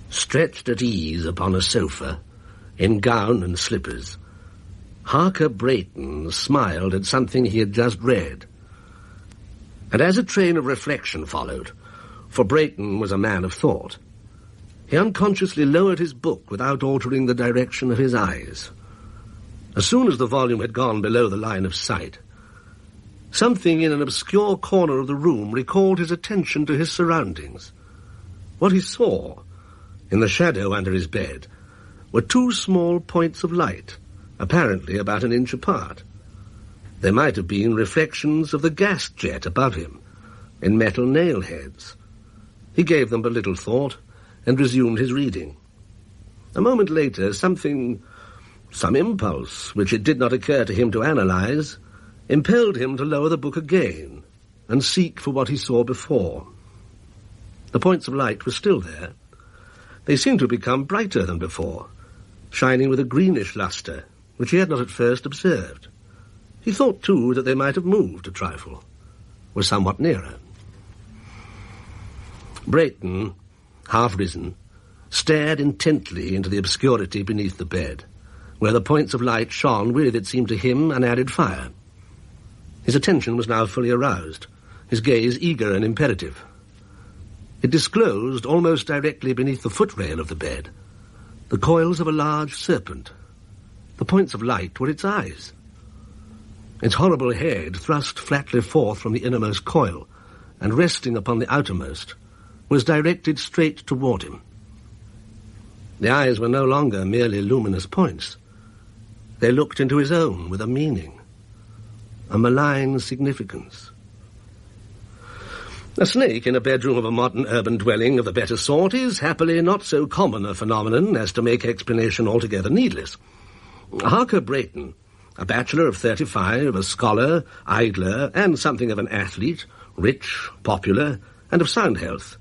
Stretched at ease upon a sofa, in gown and slippers, Harker Brayton smiled at something he had just read. And as a train of reflection followed, for Brayton was a man of thought, he unconsciously lowered his book without altering the direction of his eyes. As soon as the volume had gone below the line of sight, something in an obscure corner of the room recalled his attention to his surroundings. What he saw, in the shadow under his bed, were two small points of light, apparently about an inch apart. They might have been reflections of the gas jet above him, in metal nail heads. He gave them but little thought, and resumed his reading. A moment later, some impulse, which it did not occur to him to analyze, impelled him to lower the book again, and seek for what he saw before. The points of light were still there. They seemed to have become brighter than before, shining with a greenish lustre, which he had not at first observed. He thought, too, that they might have moved a trifle, were somewhat nearer. Brayton, half risen, stared intently into the obscurity beneath the bed, where the points of light shone with, it seemed to him, an added fire. His attention was now fully aroused, his gaze eager and imperative. It disclosed, almost directly beneath the footrail of the bed, the coils of a large serpent. The points of light were its eyes. Its horrible head, thrust flatly forth from the innermost coil, and resting upon the outermost, was directed straight toward him. The eyes were no longer merely luminous points. They looked into his own with a meaning, a malign significance. A snake in a bedroom of a modern urban dwelling of the better sort is happily not so common a phenomenon as to make explanation altogether needless. Harker Brayton, a bachelor of 35, a scholar, idler, and something of an athlete, rich, popular, and of sound health,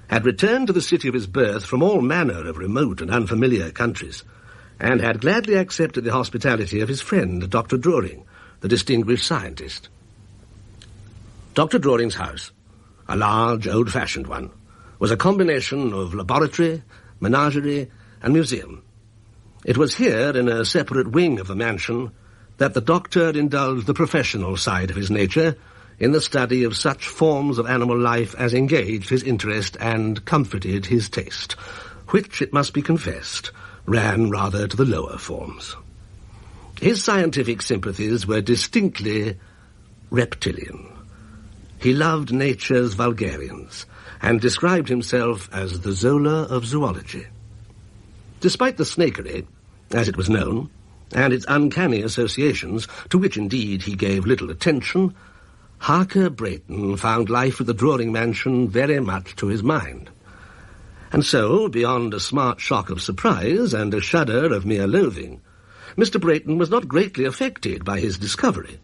had returned to the city of his birth from all manner of remote and unfamiliar countries, and had gladly accepted the hospitality of his friend, Dr. Druring, the distinguished scientist. Dr. Druring's house, a large, old-fashioned one, was a combination of laboratory, menagerie, and museum. It was here, in a separate wing of the mansion, that the doctor indulged the professional side of his nature in the study of such forms of animal life as engaged his interest and comforted his taste, which, it must be confessed, ran rather to the lower forms. His scientific sympathies were distinctly reptilian. He loved nature's vulgarians, and described himself as the Zola of zoology. Despite the snakery, as it was known, and its uncanny associations, to which indeed he gave little attention, Harker Brayton found life at the Druring mansion very much to his mind. And so, beyond a smart shock of surprise and a shudder of mere loathing, Mr. Brayton was not greatly affected by his discovery.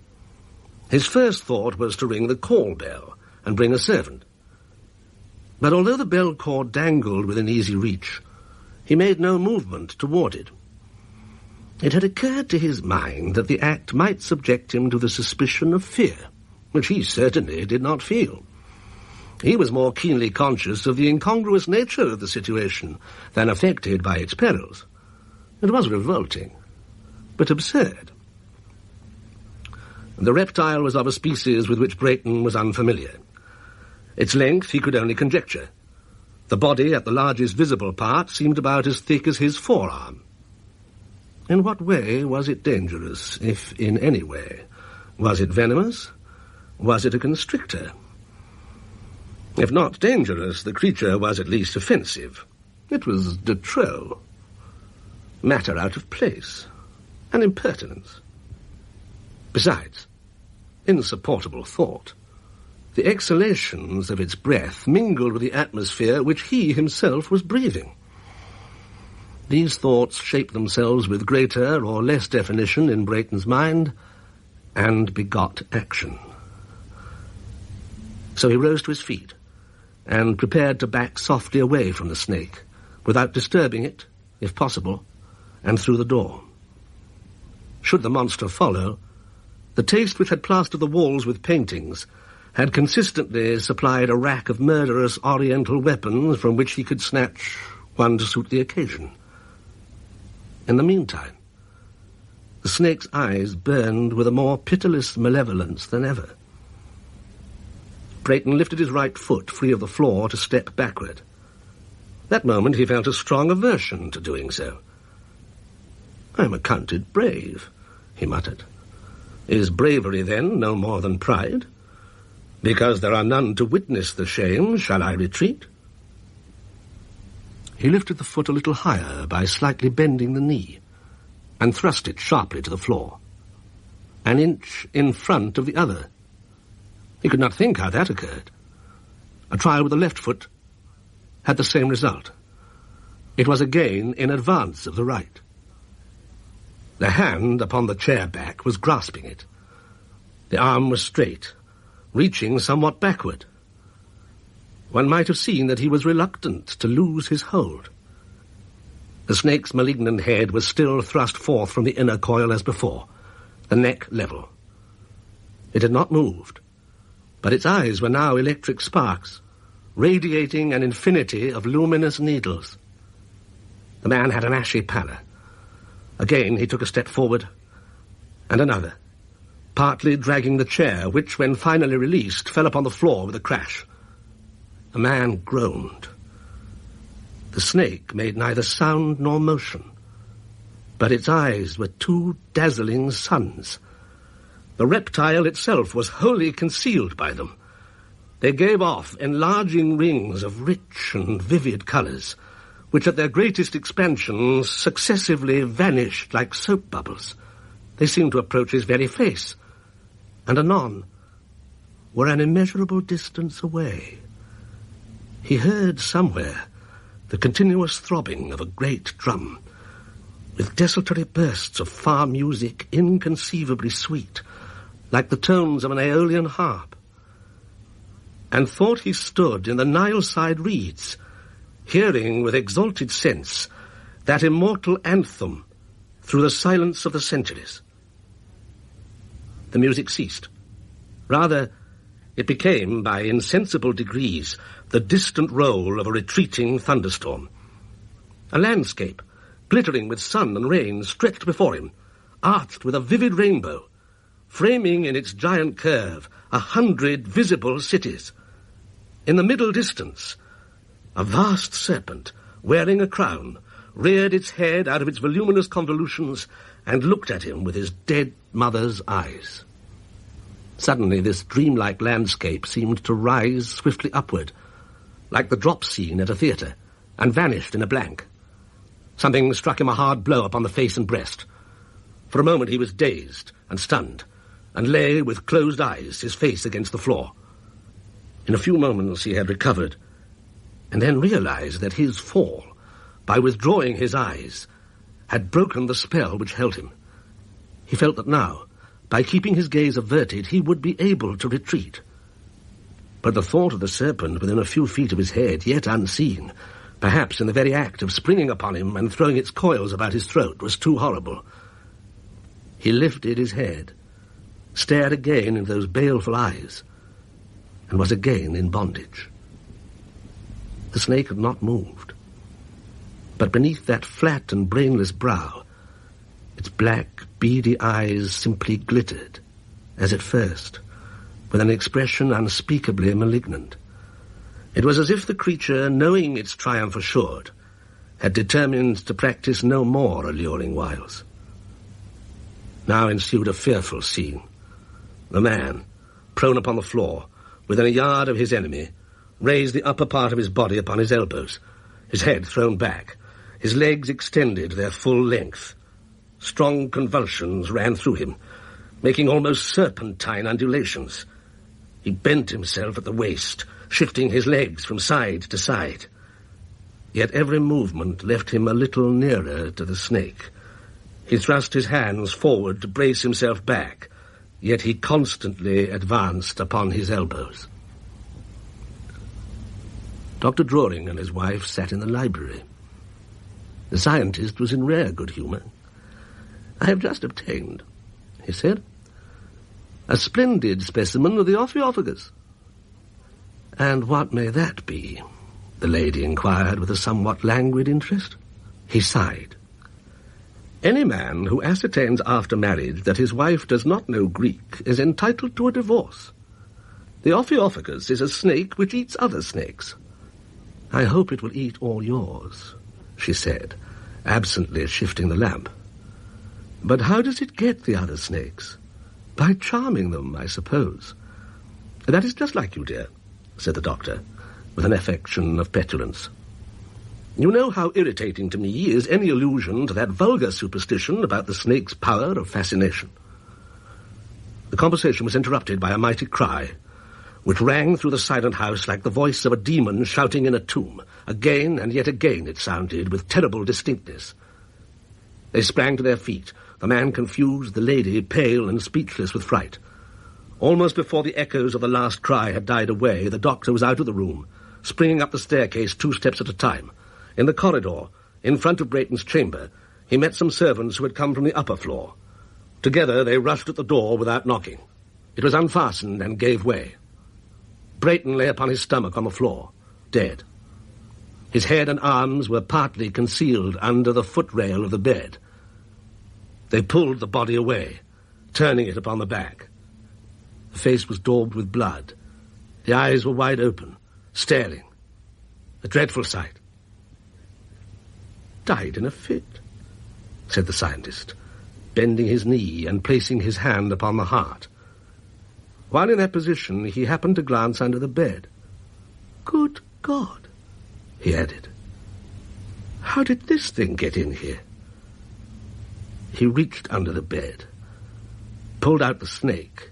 His first thought was to ring the call bell and bring a servant. But although the bell cord dangled within easy reach, he made no movement toward it. It had occurred to his mind that the act might subject him to the suspicion of fear, which he certainly did not feel. He was more keenly conscious of the incongruous nature of the situation than affected by its perils. It was revolting, but absurd. The reptile was of a species with which Brayton was unfamiliar. Its length he could only conjecture. The body, at the largest visible part, seemed about as thick as his forearm. In what way was it dangerous, if in any way? Was it venomous? Was it a constrictor? If not dangerous, the creature was at least offensive. It was de trop. Matter out of place. An impertinence. Besides, insupportable thought. The exhalations of its breath mingled with the atmosphere which he himself was breathing. These thoughts shaped themselves with greater or less definition in Brayton's mind, and begot action. So he rose to his feet, and prepared to back softly away from the snake, without disturbing it, if possible, and through the door. Should the monster follow, the taste which had plastered the walls with paintings had consistently supplied a rack of murderous oriental weapons from which he could snatch one to suit the occasion. In the meantime, the snake's eyes burned with a more pitiless malevolence than ever. Brayton lifted his right foot free of the floor to step backward. That moment he felt a strong aversion to doing so. "I'm accounted brave," he muttered. "Is bravery, then, no more than pride? Because there are none to witness the shame, shall I retreat?" He lifted the foot a little higher by slightly bending the knee, and thrust it sharply to the floor, an inch in front of the other. He could not think how that occurred. A trial with the left foot had the same result. It was again in advance of the right. The hand upon the chair back was grasping it. The arm was straight, reaching somewhat backward. One might have seen that he was reluctant to lose his hold. The snake's malignant head was still thrust forth from the inner coil as before, the neck level. It had not moved, but its eyes were now electric sparks, radiating an infinity of luminous needles. The man had an ashy pallor. Again he took a step forward, and another, partly dragging the chair, which, when finally released, fell upon the floor with a crash. The man groaned. The snake made neither sound nor motion, but its eyes were two dazzling suns. The reptile itself was wholly concealed by them. They gave off enlarging rings of rich and vivid colours, which at their greatest expansion successively vanished like soap bubbles. They seemed to approach his very face, and anon were an immeasurable distance away. He heard somewhere the continuous throbbing of a great drum, with desultory bursts of far music inconceivably sweet, like the tones of an Aeolian harp, and thought he stood in the Nile-side reeds, hearing with exalted sense that immortal anthem through the silence of the centuries. The music ceased. Rather, it became, by insensible degrees, the distant roll of a retreating thunderstorm. A landscape, glittering with sun and rain, stretched before him, arched with a vivid rainbow, framing in its giant curve 100 visible cities. In the middle distance, a vast serpent, wearing a crown, reared its head out of its voluminous convolutions and looked at him with his dead mother's eyes. Suddenly this dreamlike landscape seemed to rise swiftly upward, like the drop scene at a theatre, and vanished in a blank. Something struck him a hard blow upon the face and breast. For a moment he was dazed and stunned, and lay with closed eyes, his face against the floor. In a few moments he had recovered, and then realized that his fall, by withdrawing his eyes, had broken the spell which held him. He felt that now, by keeping his gaze averted, he would be able to retreat. But the thought of the serpent within a few feet of his head, yet unseen, perhaps in the very act of springing upon him and throwing its coils about his throat, was too horrible. He lifted his head, stared again into those baleful eyes, and was again in bondage. The snake had not moved, but beneath that flat and brainless brow, its black, beady eyes simply glittered, as at first, with an expression unspeakably malignant. It was as if the creature, knowing its triumph assured, had determined to practice no more alluring wiles. Now ensued a fearful scene. The man, prone upon the floor, within a yard of his enemy, raised the upper part of his body upon his elbows, his head thrown back, his legs extended their full length. Strong convulsions ran through him, making almost serpentine undulations. He bent himself at the waist, shifting his legs from side to side. Yet every movement left him a little nearer to the snake. He thrust his hands forward to brace himself back, yet he constantly advanced upon his elbows. Dr. Drawing and his wife sat in the library. The scientist was in rare good humor. "I have just obtained," he said, "a splendid specimen of the Ophiophagus." "And what may that be?" the lady inquired with a somewhat languid interest. He sighed. Any man who ascertains after marriage that his wife does not know Greek is entitled to a divorce. The Ophiophagus is a snake which eats other snakes. I hope it will eat all yours, she said, absently shifting the lamp. But how does it get the other snakes? By charming them, I suppose. That is just like you, dear, said the doctor, with an affection of petulance. You know how irritating to me is any allusion to that vulgar superstition about the snake's power of fascination. The conversation was interrupted by a mighty cry, which rang through the silent house like the voice of a demon shouting in a tomb. Again and yet again it sounded, with terrible distinctness. They sprang to their feet, the man confused, the lady pale and speechless with fright. Almost before the echoes of the last cry had died away, the doctor was out of the room, springing up the staircase 2 steps at a time. In the corridor, in front of Brayton's chamber, he met some servants who had come from the upper floor. Together they rushed at the door without knocking. It was unfastened and gave way. Brayton lay upon his stomach on the floor, dead. His head and arms were partly concealed under the footrail of the bed. They pulled the body away, turning it upon the back. The face was daubed with blood. The eyes were wide open, staring. A dreadful sight. Died in a fit, said the scientist, bending his knee and placing his hand upon the heart. While in that position, he happened to glance under the bed. Good God, he added. How did this thing get in here? He reached under the bed, pulled out the snake,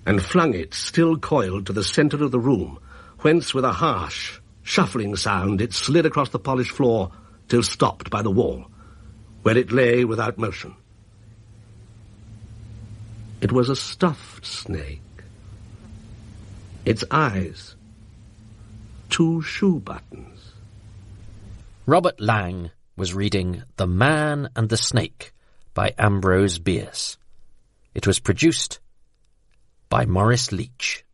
and flung it, still coiled, to the center of the room, whence, with a harsh, shuffling sound, it slid across the polished floor till stopped by the wall, where it lay without motion. It was a stuffed snake. Its eyes, 2 shoe buttons. Robert Lang was reading The Man and the Snake by Ambrose Bierce. It was produced by Maurice Leach.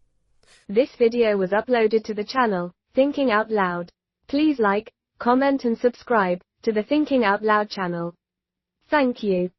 This video was uploaded to the channel, Thinking Out Loud. Please like, comment and subscribe to the Thinking Out Loud channel. Thank you.